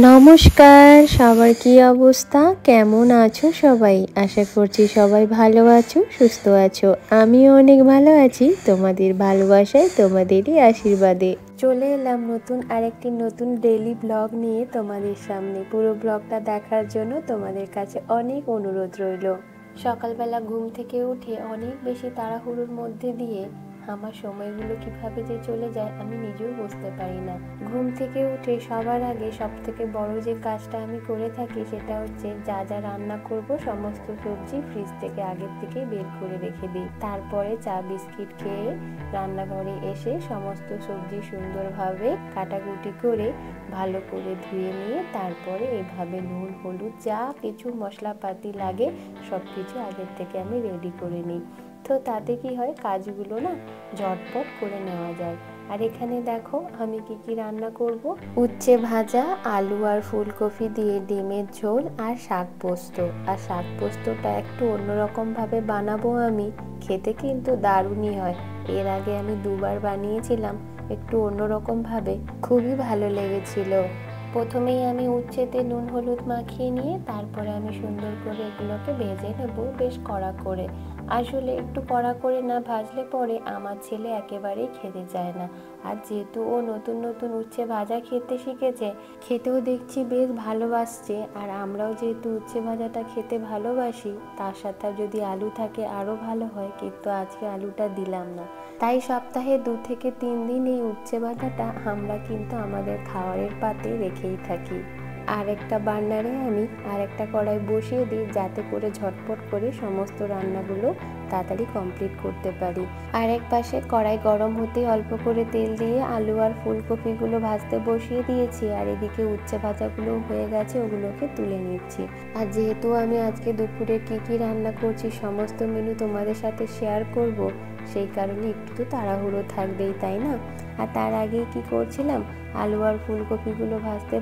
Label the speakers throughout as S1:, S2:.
S1: নমস্কার, সবার কি অবস্থা, কেমন আছো সবাই? আশা করছি সবাই ভালো আছো, সুস্থ আছো। আমিও অনেক ভালো আছি, তোমাদের ভালোবাসায়, তোমাদেরই আশীর্বাদে। চলে এলাম নতুন ডেইলি ব্লগ নিয়ে তোমাদের সামনে। পুরো ব্লগটা দেখার জন্য তোমাদের কাছে অনেক অনুরোধ রইল। সকালবেলা ঘুম থেকে উঠে অনেক বেশি তাড়াহুড়োর মধ্যে দিয়ে আমার সময়গুলো কিভাবে যে চলে যায় আমি নিজেও বুঝতে পারি না। ঘুম থেকে উঠে সবার আগে সব থেকে বড় যে কাজটা আমি করে থাকি সেটা হচ্ছে যা যা রান্না করব সমস্ত সবজি ফ্রিজ থেকে আগের থেকে বের করে রেখে দিই। তারপরে চা বিস্কিট খেয়ে রান্নাঘরে এসে সমস্ত সবজি সুন্দরভাবে কাটাকুটি করে ভালো করে ধুয়ে নিয়ে তারপরে এভাবে নুন হলুদ যা কিছু মশলাপাতি লাগে সব কিছু আগের থেকে আমি রেডি করে নিই। তো তাতে কি হয়, কাজগুলো না ঝটপট করে নেওয়া যায়। আর এখানে দেখো আমি কি রান্না করব। উচ্ছে ভাজা, আলু আর ফুলকপি দিয়ে ডিমের ঝোল আর শাক পোস্ত। আর শাক পোস্তটা একটু অন্যরকম ভাবে বানাবো আমি, খেতে কিন্তু দারুণই হয়। এর আগে আমি দুবার বানিয়েছিলাম একটু অন্যরকম ভাবে, খুবই ভালো লেগেছিল। প্রথমেই আমি উচ্ছেতে নুন হলুদ মাখিয়ে নিয়ে তারপরে আমি সুন্দর করে এগুলোকে ভেজে নেব বেশ কড়া করে। আসলে একটু কড়া করে না ভাজলে পরে আমার ছেলে একেবারেই খেতে চায় না। আর যেহেতু ও নতুন নতুন উচ্ছে ভাজা খেতে শিখেছে, খেতেও দেখছি বেশ ভালোবাসছে। আর আমরাও যেহেতু উচ্ছে ভাজাটা খেতে ভালোবাসি, তার সাথে যদি আলু থাকে আরও ভালো হয়, কিন্তু আজকে আলুটা দিলাম না। তাই সপ্তাহে 2 থেকে 3 দিন এই উচ্ছে ভাজাটা আমরা কিন্তু আমাদের খাবারের পাতে রেখেই থাকি। আর একটা বার্নারে আমি আর একটা কড়াই বসিয়ে দিই, যাতে করে ঝটপট করে সমস্ত রান্নাগুলো তাড়াতাড়ি কমপ্লিট করতে পারি। আর এক পাশে কড়াই গরম হতে অল্প করে তেল দিয়ে আলু আর ফুলকপিগুলো ভাজতে বসিয়ে দিয়েছি। আর এদিকে উচ্ছে ভাজাগুলো হয়ে গেছে, ওগুলোকে তুলে নিচ্ছি। আর যেহেতু আমি আজকে দুপুরে কি রান্না করছি সমস্ত মেনু তোমাদের সাথে শেয়ার করব, সেই কারণে একটু তো তাড়াহুড়ো থাকবেই, তাই না? আর তার আগে কি করছিলাম, আলু আর ফুলকপিগুলো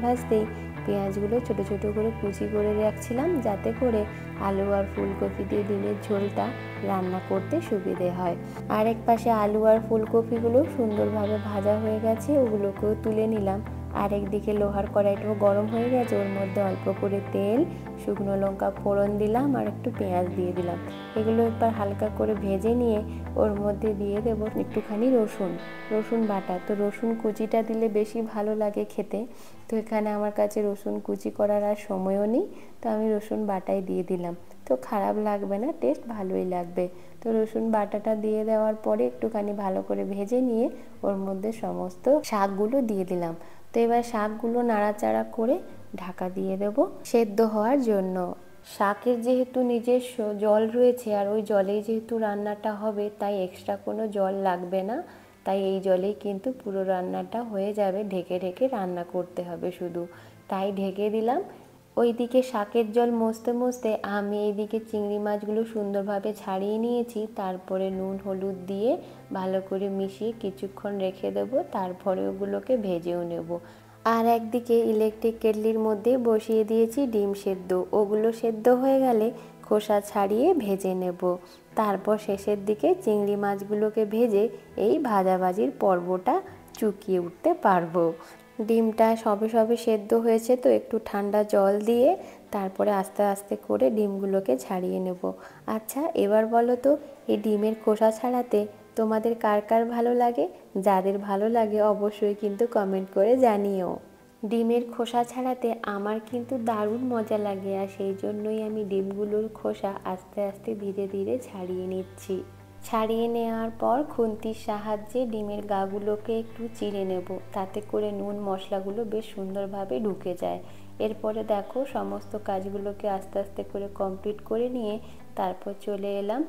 S1: ভাজতেই পেঁয়াজগুলো ছোট ছোট করে কুচি করে রাখছিলাম, যাতে করে আলু আর ফুলকপি দিয়ে ডিমের ঝোলটা রান্না করতে সুবিধে হয়। আর এক পাশে আলু আর ফুলকপিগুলো সুন্দরভাবে ভাজা হয়ে গেছে, ওগুলোকেও তুলে নিলাম। আর একদিকে লোহার কড়াইটাও গরম হয়ে গেছে, ওর মধ্যে অল্প করে তেল, শুকনো লঙ্কা ফোড়ন দিলাম আর একটু পেঁয়াজ দিয়ে দিলাম। এগুলো একবার হালকা করে ভেজে নিয়ে ওর মধ্যে দিয়ে দেবো একটুখানি রসুন বাটা। তো রসুন কুচিটা দিলে বেশি ভালো লাগে খেতে। তো এখানে আমার কাছে রসুন কুচি করার আর সময়ও নেই, তো আমি রসুন বাটাই দিয়ে দিলাম। তো খারাপ লাগবে না, টেস্ট ভালোই লাগবে। তো রসুন বাটাটা দিয়ে দেওয়ার পরে একটুখানি ভালো করে ভেজে নিয়ে ওর মধ্যে সমস্ত শাকগুলো দিয়ে দিলাম। তো এবার শাকগুলো নাড়াচাড়া করে ঢাকা দিয়ে দেবো সেদ্ধ হওয়ার জন্য। শাকের যেহেতু নিজস্ব জল রয়েছে আর ওই জলেই যেহেতু রান্নাটা হবে, তাই এক্সট্রা কোনো জল লাগবে না। তাই এই জলেই কিন্তু পুরো রান্নাটা হয়ে যাবে, ঢেকে ঢেকে রান্না করতে হবে শুধু। তাই ঢেকে দিলাম। ওইদিকে শাকের জল মজতে আমি এইদিকে চিংড়ি মাছগুলো সুন্দরভাবে ছাড়িয়ে নিয়েছি। তারপরে নুন হলুদ দিয়ে ভালো করে মিশিয়ে কিছুক্ষণ রেখে দেবো, তারপরে ওগুলোকে ভেজেও নেব। আর একদিকে ইলেকট্রিক কেটলির মধ্যে বসিয়ে দিয়েছি ডিম সেদ্ধ। ওগুলো সেদ্ধ হয়ে গেলে খোসা ছাড়িয়ে ভেজে নেব। তারপর শেষের দিকে চিংড়ি মাছগুলোকে ভেজে এই ভাজাভাজির পর্বটা চুকিয়ে উঠতে পারবো। ডিমটা সবে সেদ্ধ হয়েছে, তো একটু ঠান্ডা জল দিয়ে তারপরে আস্তে আস্তে করে ডিমগুলোকে ছাড়িয়ে নেব। আচ্ছা, এবার বলো তো, এই ডিমের খোসা ছাড়াতে তোমাদের কার কার ভালো লাগে? যাদের ভালো লাগে অবশ্যই কিন্তু কমেন্ট করে জানিও। ডিমের খোসা ছাড়াতে আমার কিন্তু দারুণ মজা লাগে, আর সেই জন্যই আমি ডিমগুলোর খোসা আস্তে আস্তে ধীরে ধীরে ছাড়িয়ে নিচ্ছি। ছাড়িয়ে নেওয়ার পর খুন্তির সাহায্যে ডিমের গাগুলোকে একটু চিড়ে নেব, তাতে করে নুন মশলাগুলো বেশ সুন্দরভাবে ঢুকে যায়। এরপরে দেখো সমস্ত কাজগুলোকে আস্তে আস্তে করে কমপ্লিট করে নিয়ে তারপর চলে এলাম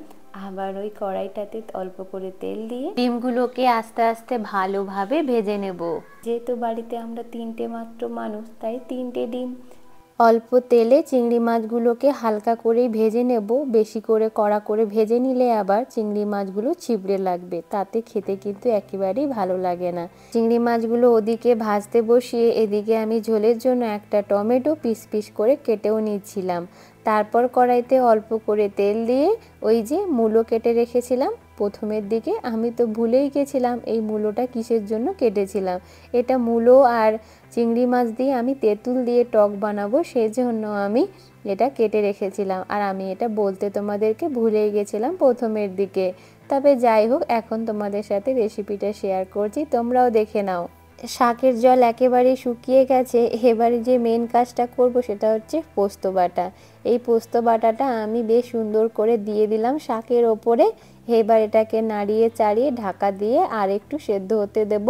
S1: আবার ওই কড়াইটাতে অল্প করে তেল দিয়ে ডিমগুলোকে আস্তে আস্তে ভালোভাবে ভেজে নেব। যেহেতু বাড়িতে আমরা 3টে মাত্র মানুষ, তাই 3টে ডিম অল্প তেলে চিংড়ি মাছগুলোকে হালকা করেই ভেজে নেব। বেশি করে কড়া করে ভেজে নিলে আবার চিংড়ি মাছগুলো ছিবড়ে লাগবে, তাতে খেতে কিন্তু একেবারেই ভালো লাগে না। চিংড়ি মাছগুলো ওদিকে ভাজতে বসিয়ে এদিকে আমি ঝোলের জন্য একটা টমেটো পিস পিস করে কেটেও নিচ্ছিলাম। তারপর কড়াইতে অল্প করে তেল দিয়ে ওই যে মূলো কেটে রেখেছিলাম প্রথমের দিকে, আমি তো ভুলেই গেছিলাম এই মূলোটা কিসের জন্য কেটেছিলাম। এটা মূলো আর চিংড়ি মাছ দিয়ে আমি তেঁতুল দিয়ে টক বানাবো, সেই জন্য আমি এটা কেটে রেখেছিলাম। আর আমি এটা বলতে তোমাদেরকে ভুলেই গেছিলাম প্রথমের দিকে। তবে যাই হোক, এখন তোমাদের সাথে রেসিপিটা শেয়ার করছি, তোমরাও দেখে নাও। শাকের জল একেবারে শুকিয়ে গেছে। এবারে যে মেন কাজটা করব সেটা হচ্ছে পোস্ত বাটা। এই পোস্ত বাটাটা আমি বেশ সুন্দর করে দিয়ে দিলাম শাকের ওপরে। এবার এটাকে নাড়িয়ে চাড়িয়ে ঢাকা দিয়ে আর একটু সেদ্ধ হতে দেব,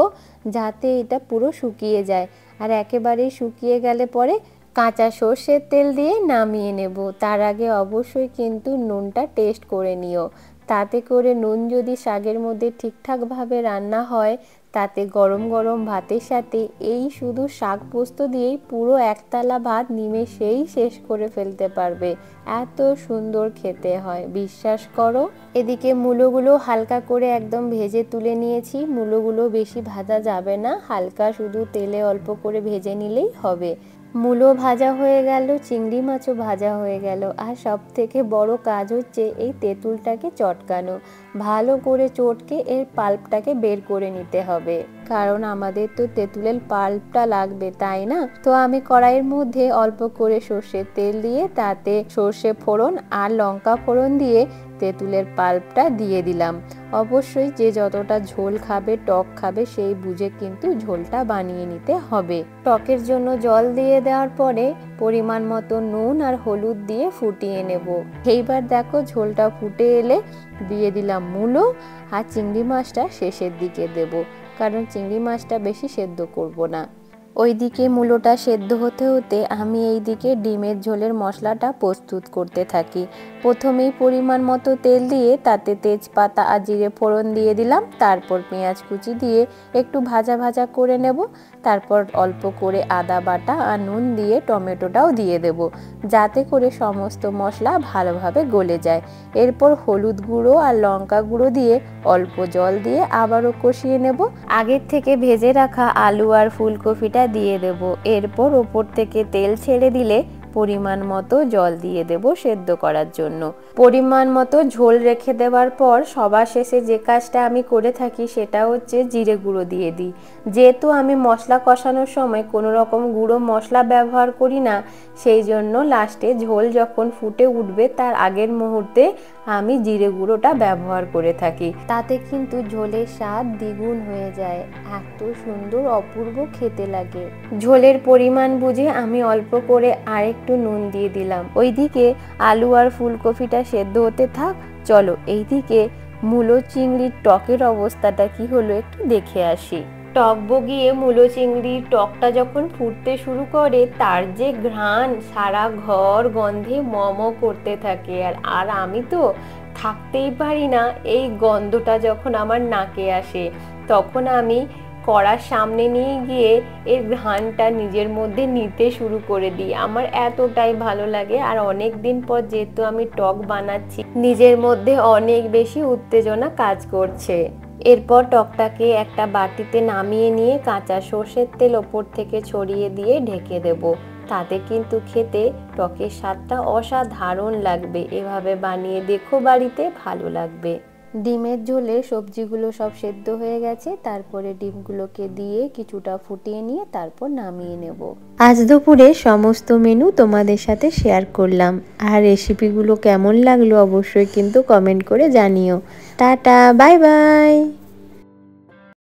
S1: যাতে এটা পুরো শুকিয়ে যায়। আর একেবারেই শুকিয়ে গেলে পরে কাঁচা সর্ষের তেল দিয়ে নামিয়ে নেব। তার আগে অবশ্যই কিন্তু নুনটা টেস্ট করে নিও। তাতে করে নুন যদি শাকের মধ্যে ঠিকঠাকভাবে রান্না হয়, তাতে গরম গরম ভাতের সাথে এই শুধু শাক পোস্ত দিয়েই পুরো একতলা ভাত নিমেষেই শেষ করে ফেলতে পারবে। এত সুন্দর খেতে হয়, বিশ্বাস করো। এদিকে মূলোগুলো হালকা করে একদম ভেজে তুলে নিয়েছি। মূলোগুলো বেশি ভাজা যাবে না, হালকা শুধু তেলে অল্প করে ভেজে নিলেই হবে। মূলো ভাজা হয়ে গেল, চিংড়ি মাছও ভাজা হয়ে গেল। আর সব থেকে বড় কাজ হচ্ছে এই তেঁতুলটাকে চটকানো। ভালো করে চটকে এর পাল্পটাকে বের করে নিতে হবে, কারণ আমাদের তো তেঁতুলের পাল্পটা লাগবে, তাই না? তো আমি কড়াইয়ের মধ্যে অল্প করে সর্ষের তেল দিয়ে তাতে সর্ষে ফোড়ন আর লঙ্কা ফোড়ন দিয়ে তেঁতুলের পাল্পটা দিয়ে দিলাম। অবশ্যই যে যতটা ঝোল খাবে, টক খাবে, সেই বুঝে কিন্তু ঝোলটা বানিয়ে নিতে হবে। টকের জন্য জল দিয়ে দেওয়ার পরে পরিমাণ মতো নুন আর হলুদ দিয়ে ফুটিয়ে নেব। এইবার দেখো ঝোলটা ফুটে এলে দিয়ে দিলাম মূলো আর চিংড়ি মাছটা শেষের দিকে দেব, কারণ চিংড়ি মাছটা বেশি সেদ্ধ করব না। ওইদিকে মূলোটা সেদ্ধ হতে হতে আমি এইদিকে ডিমের ঝোলের মশলাটা প্রস্তুত করতে থাকি। প্রথমেই পরিমাণ মতো তেল দিয়ে তাতে তেজপাতা আর জিরে ফোড়ন দিয়ে দিলাম। তারপর পেঁয়াজ কুচি দিয়ে একটু ভাজা ভাজা করে নেব। তারপর অল্প করে আদা বাটা আর নুন দিয়ে টমেটোটাও দিয়ে দেব, যাতে করে সমস্ত মশলা ভালোভাবে গলে যায়। এরপর হলুদ গুঁড়ো আর লঙ্কা গুঁড়ো দিয়ে অল্প জল দিয়ে আবারও কষিয়ে নেব। আগের থেকে ভেজে রাখা আলু আর ফুলকপিটা দিয়ে দেব। এরপর ওপর থেকে তেল ছেড়ে দিলে পরিমাণ মতো জল দিয়ে দেব সেদ্ধ করার জন্য। পরিমাণ মতো ঝোল রেখে দেওয়ার পর সবার শেষে যে কাজটা আমি করে থাকি সেটা হচ্ছে জিরে গুঁড়ো দিয়ে দিই। যেহেতু আমি মশলা কষানোর সময় কোনো রকম গুঁড়ো মশলা ব্যবহার করি না, সেই জন্য লাস্টে ঝোল যখন ফুটে উঠবে তার আগের মুহূর্তে আমি জিরে গুঁড়োটা ব্যবহার করে থাকি। তাতে কিন্তু ঝোলের স্বাদ দ্বিগুণ হয়ে যায়, এত সুন্দর অপূর্ব খেতে লাগে। ঝোলের পরিমাণ বুঝে আমি অল্প করে আরেকটু নুন দিয়ে দিলাম। ওইদিকে আলু আর ফুলকপিটা সেদ্ধ হতে থাক। চলো এইদিকে মূলো চিংড়ির টকের অবস্থাটা কি হলো একটু দেখে আসি। টক বগিয়ে মূলো চিংড়ির টকটা যখন ফুটতে শুরু করে, তার যে ঘ্রাণ সারা ঘর গন্ধে ম করতে থাকে। আর আমি তো থাকতেই পারি না, এই গন্ধটা যখন আমার নাকে আসে তখন আমি কড়ার সামনে নিয়ে গিয়ে এর ঘ্রাণটা নিজের মধ্যে নিতে শুরু করে দিই। আমার এতটাই ভালো লাগে। আর অনেক দিন পর যেহেতু আমি টক বানাচ্ছি, নিজের মধ্যে অনেক বেশি উত্তেজনা কাজ করছে। এরপর টকটাকে একটা বাটিতে নামিয়ে নিয়ে কাঁচা সর্ষের তেল ওপর থেকে ছড়িয়ে দিয়ে ঢেকে দেব। তাতে কিন্তু খেতে টকের স্বাদটা অসাধারণ লাগবে। এভাবে বানিয়ে দেখো বাড়িতে, ভালো লাগবে। ডিমের ঝোলে সবজিগুলো সব সেদ্ধ হয়ে গেছে, তারপরে ডিমগুলোকে দিয়ে কিছুটা ফুটিয়ে নিয়ে তারপর নামিয়ে নেব। আজ দুপুরে সমস্ত মেনু তোমাদের সাথে শেয়ার করলাম। আর রেসিপিগুলো কেমন লাগলো অবশ্যই কিন্তু কমেন্ট করে জানিও। Tata, bye bye.